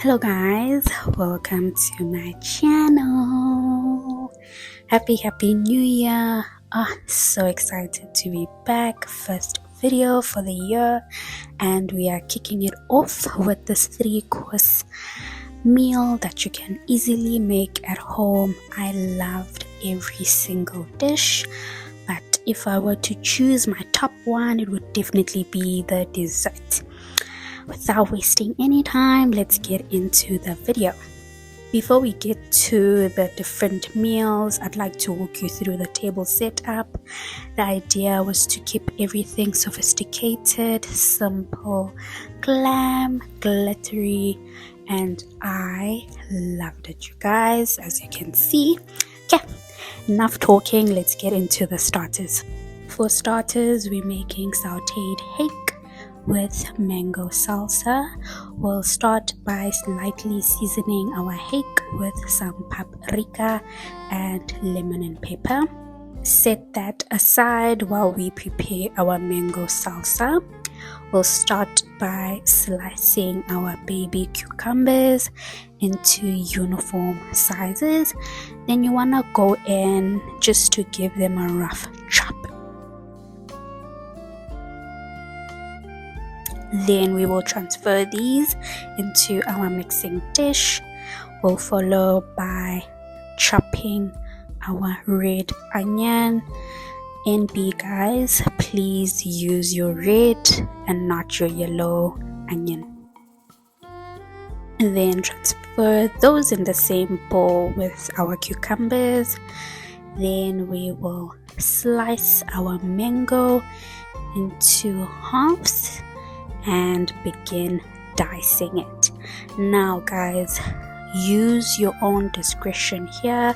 Hello guys, welcome to my channel. Happy New Year. So excited to be back. First video for the year, and we are kicking it off with this 3-course meal that you can easily make at home. I loved every single dish, but if I were to choose my top one, it would definitely be the dessert. Without wasting any time, let's get into the video. Before we get to the different meals, I'd like to walk you through the table setup. The idea was to keep everything sophisticated, simple, glam, glittery, and I loved it, you guys, as you can see. Okay, enough talking, let's get into the starters. For starters, we're making sautéed hake with mango salsa. We'll start by lightly seasoning our hake with some paprika and lemon and pepper. Set that aside while we prepare our mango salsa. We'll start by slicing our baby cucumbers into uniform sizes. Then you want to go in just to give them a rough chop. Then we will transfer these into our mixing dish. We'll follow by chopping our red onion. And guys, please use your red and not your yellow onion. And then transfer those in the same bowl with our cucumbers. Then we will slice our mango into halves and begin dicing it. Now guys, use your own discretion here.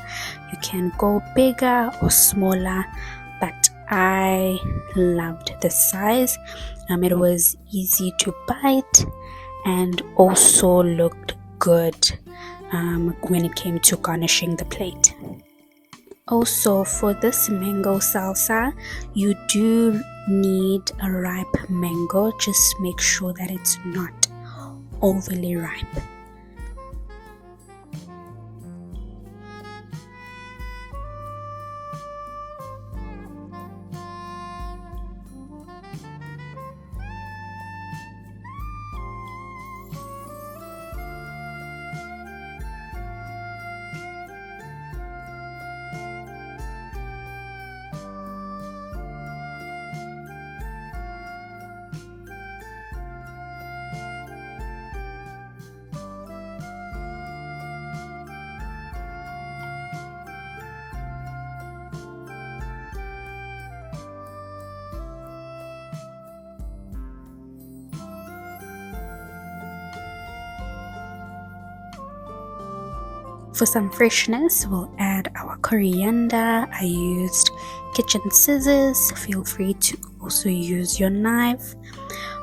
You can go bigger or smaller, but I loved the size. It was easy to bite and also looked good when it came to garnishing the plate. Also, for this mango salsa, you do need a ripe mango. Just make sure that it's not overly ripe. For some freshness, we'll add our coriander. I used kitchen scissors. Feel free to also use your knife.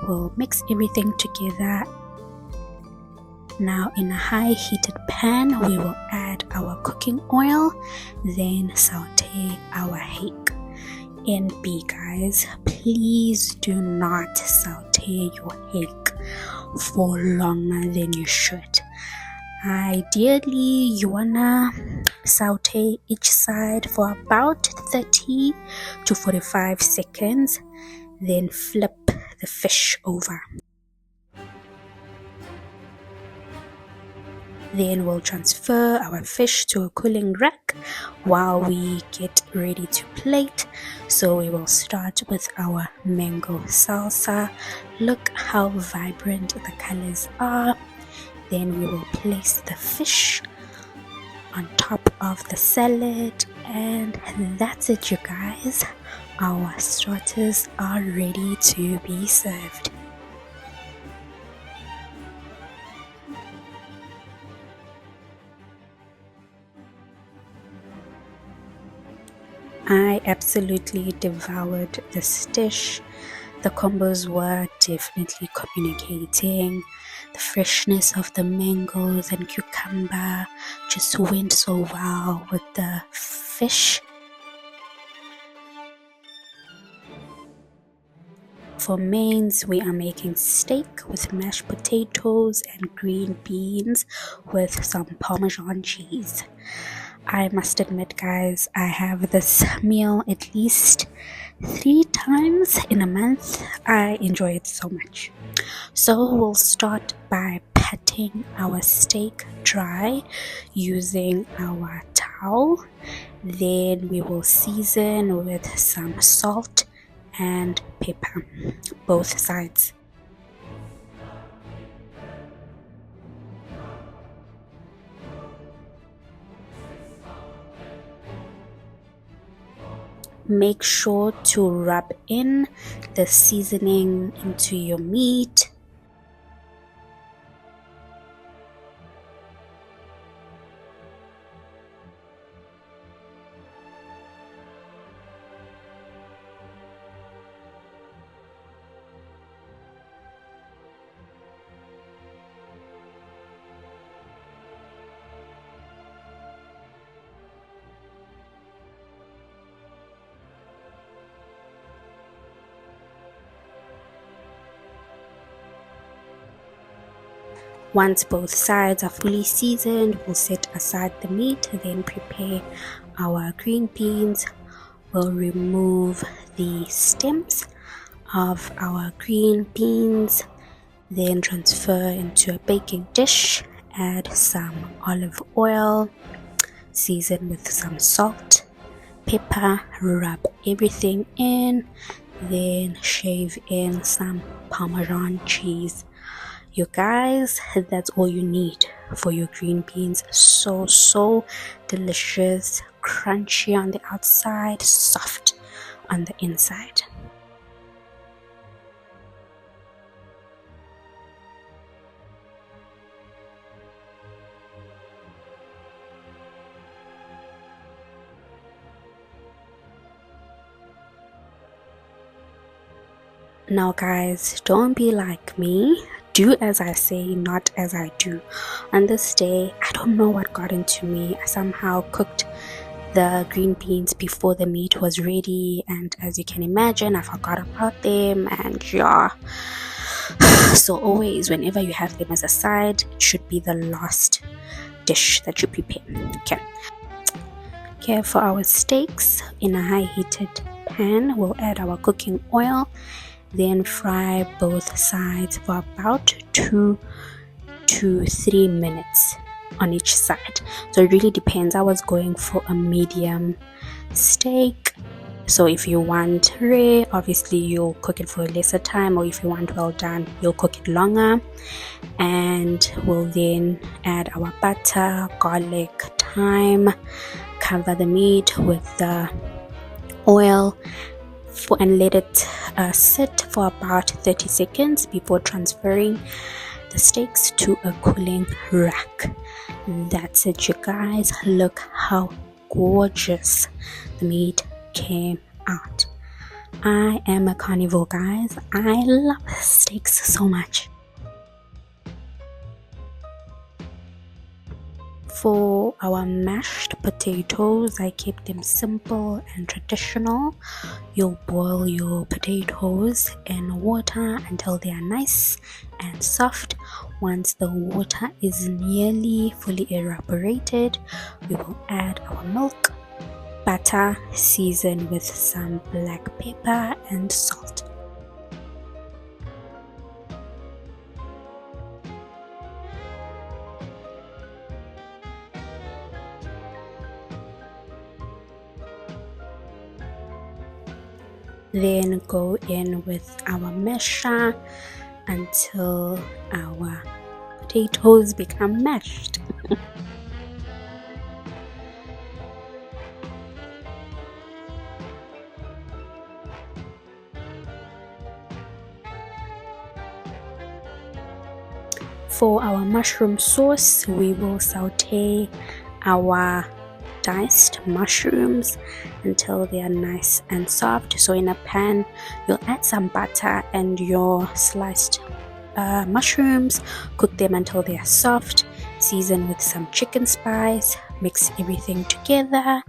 We'll mix everything together. Now in a high heated pan, we will add our cooking oil, then saute our hake. And guys, please do not saute your hake for longer than you should. Ideally, you wanna saute each side for about 30 to 45 seconds, then flip the fish over. Then we'll transfer our fish to a cooling rack while we get ready to plate. So we will start with our mango salsa. Look how vibrant the colors are. Then we will place the fish on top of the salad, and that's it, you guys. Our starters are ready to be served. I absolutely devoured this dish. The combos were definitely communicating. The freshness of the mangoes and cucumber just went so well with the fish. for mains, we are making steak with mashed potatoes and green beans with some Parmesan cheese. I must admit, guys, I have this meal at least 3 times in a month. I enjoy it so much. So we'll start by patting our steak dry using our towel. Then we will season with some salt and pepper, both sides. Make sure to rub in the seasoning into your meat. Once both sides are fully seasoned, we'll set aside the meat, then prepare our green beans. We'll remove the stems of our green beans, then transfer into a baking dish, add some olive oil, season with some salt, pepper, rub everything in, then shave in some Parmesan cheese. You guys, that's all you need for your green beans. So delicious, crunchy on the outside, soft on the inside. Now guys, don't be like me. Do as I say, not as I do. On this day, I don't know what got into me. I somehow cooked the green beans before the meat was ready, and as you can imagine, I forgot about them. And yeah, so always whenever you have them as a side, it should be the last dish that you prepare. Okay, for our steaks, in a high heated pan, we'll add our cooking oil, then fry both sides for about 2 to 3 minutes on each side. So it really depends. I was going for a medium steak, so if you want rare, obviously you'll cook it for a lesser time, or if you want well done, you'll cook it longer. And we'll then add our butter, garlic, thyme, cover the meat with the oil and let it sit for about 30 seconds before transferring the steaks to a cooling rack. That's it, you guys. Look how gorgeous the meat came out. I am a carnivore, guys. I love steaks so much. For our mashed potatoes, I kept them simple and traditional. You'll boil your potatoes in water until they are nice and soft. Once the water is nearly fully evaporated, we will add our milk, butter, season with some black pepper and salt. Then go in with our masher until our potatoes become mashed. For our mushroom sauce, we will saute our diced mushrooms until they are nice and soft. So in a pan, you'll add some butter and your sliced mushrooms, cook them until they are soft, season with some chicken spice, mix everything together,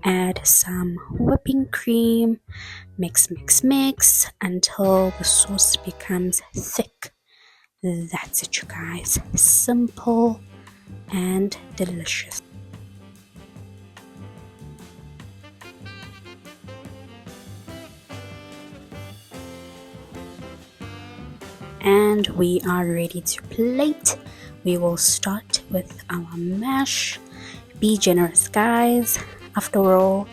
add some whipping cream, mix until the sauce becomes thick. That's it, you guys. Simple and delicious. And we are ready to plate. We will start with our mash. Be generous, guys. After all,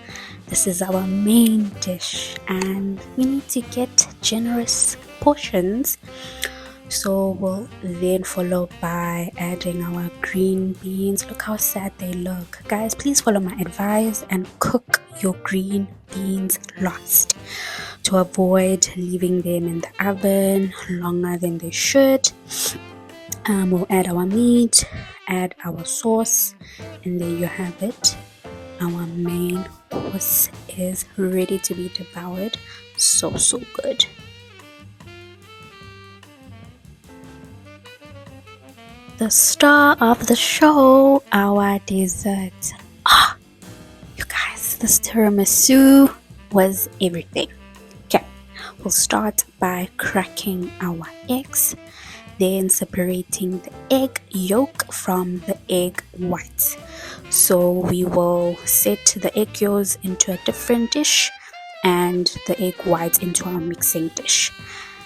this is our main dish and we need to get generous portions. So we'll then follow by adding our green beans. Look how sad they look. Guys, please follow my advice and cook your green beans last to avoid leaving them in the oven longer than they should. We'll add our meat, add our sauce, and there you have it. Our main course is ready to be devoured. So good. The star of the show, our dessert. You guys, this tiramisu was everything. Okay, we'll start by cracking our eggs, then separating the egg yolk from the egg white. So we will set the egg yolks into a different dish and the egg whites into our mixing dish.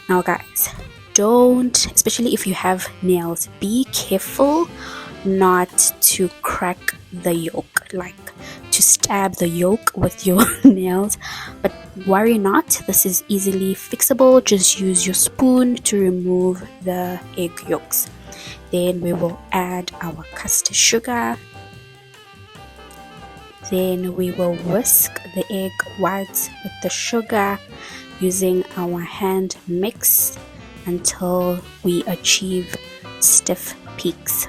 Now guys, don't, especially if you have nails, be careful not to crack the yolk, like to stab the yolk with your nails, but worry not, this is easily fixable. Just use your spoon to remove the egg yolks. Then we will add our custard sugar. Then we will whisk the egg whites with the sugar using our hand mix until we achieve stiff peaks.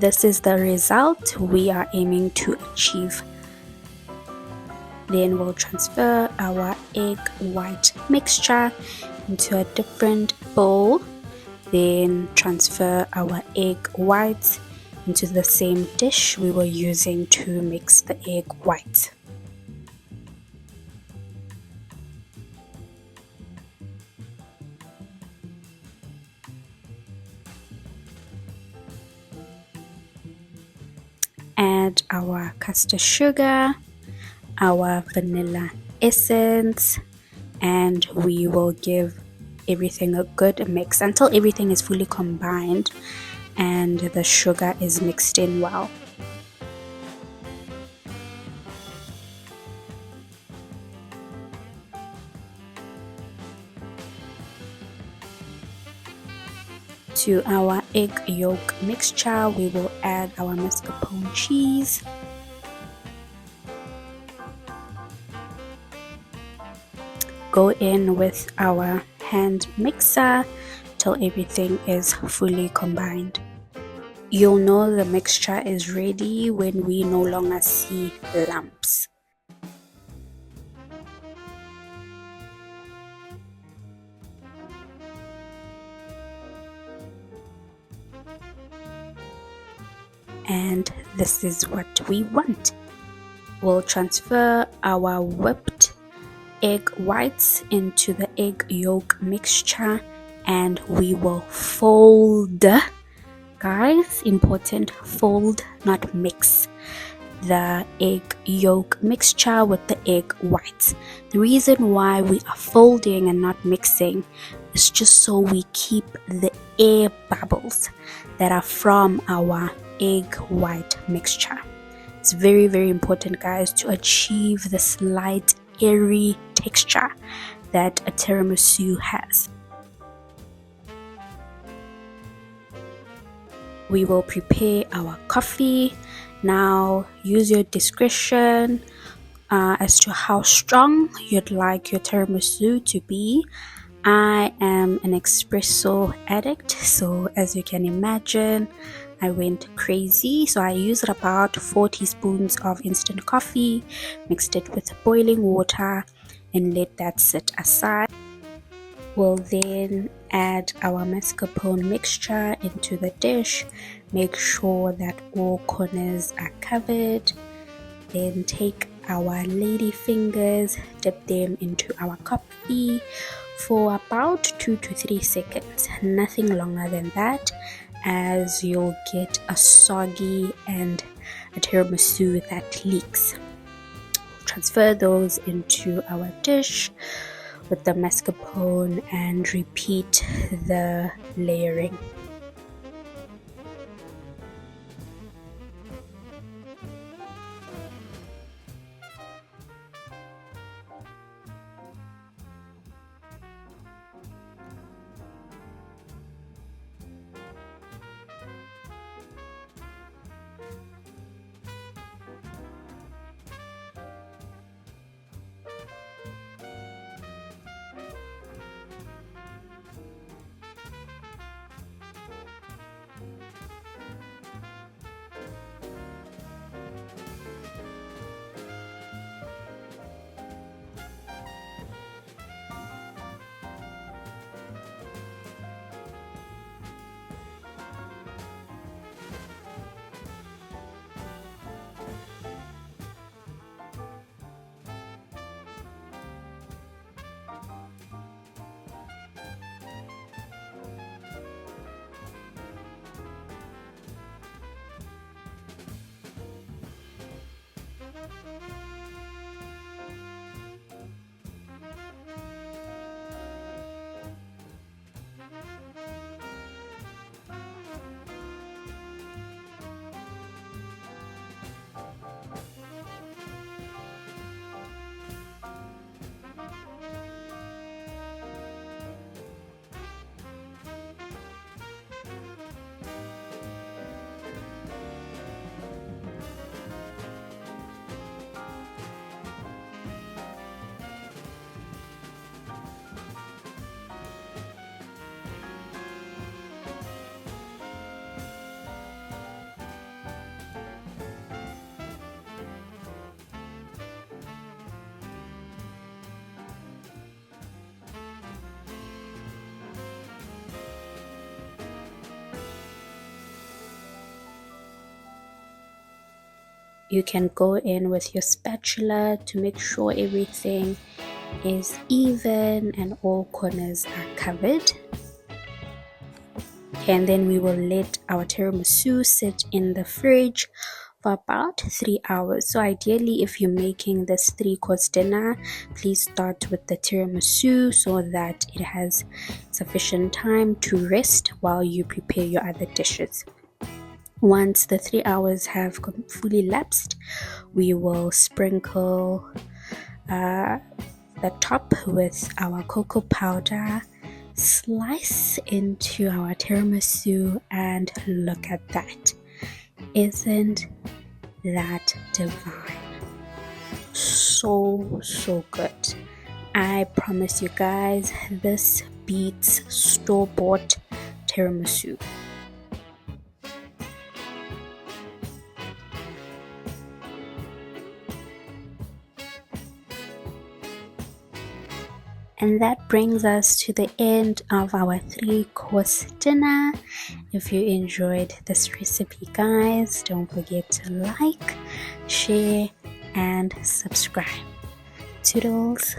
This is the result we are aiming to achieve. Then we'll transfer our egg white mixture into a different bowl. Then transfer our egg whites into the same dish we were using to mix the egg white. Add our custard sugar, our vanilla essence, and we will give everything a good mix until everything is fully combined and the sugar is mixed in well. To our egg yolk mixture, we will add our mascarpone cheese, go in with our hand mixer till everything is fully combined. You'll know the mixture is ready when we no longer see lumps. And this is what we want. We'll transfer our whipped egg whites into the egg yolk mixture and we will fold. Guys, important, fold, not mix the egg yolk mixture with the egg whites. The reason why we are folding and not mixing is just so we keep the air bubbles that are from our egg white mixture. It's very important, guys, to achieve the slight airy texture that a tiramisu has. we will prepare our coffee. Now use your discretion as to how strong you'd like your tiramisu to be. I am an espresso addict, so as you can imagine, I went crazy. So I used about 4 teaspoons of instant coffee, mixed it with boiling water, and let that sit aside. We'll then add our mascarpone mixture into the dish. Make sure that all corners are covered. Then take our lady fingers, dip them into our coffee for about 2 to 3 seconds, nothing longer than that, as you'll get a soggy and a tiramisu that leaks. Transfer those into our dish with the mascarpone and repeat the layering. You can go in with your spatula to make sure everything is even and all corners are covered. And then we will let our tiramisu sit in the fridge for about 3 hours. So ideally, if you're making this 3-course dinner, please start with the tiramisu so that it has sufficient time to rest while you prepare your other dishes. Once the 3 hours have fully lapsed, we will sprinkle the top with our cocoa powder, slice into our tiramisu, and look at that. Isn't that divine? So good. I promise you guys, this beats store-bought tiramisu. And that brings us to the end of our 3-course dinner. If you enjoyed this recipe, guys, don't forget to like, share, and subscribe. Toodles.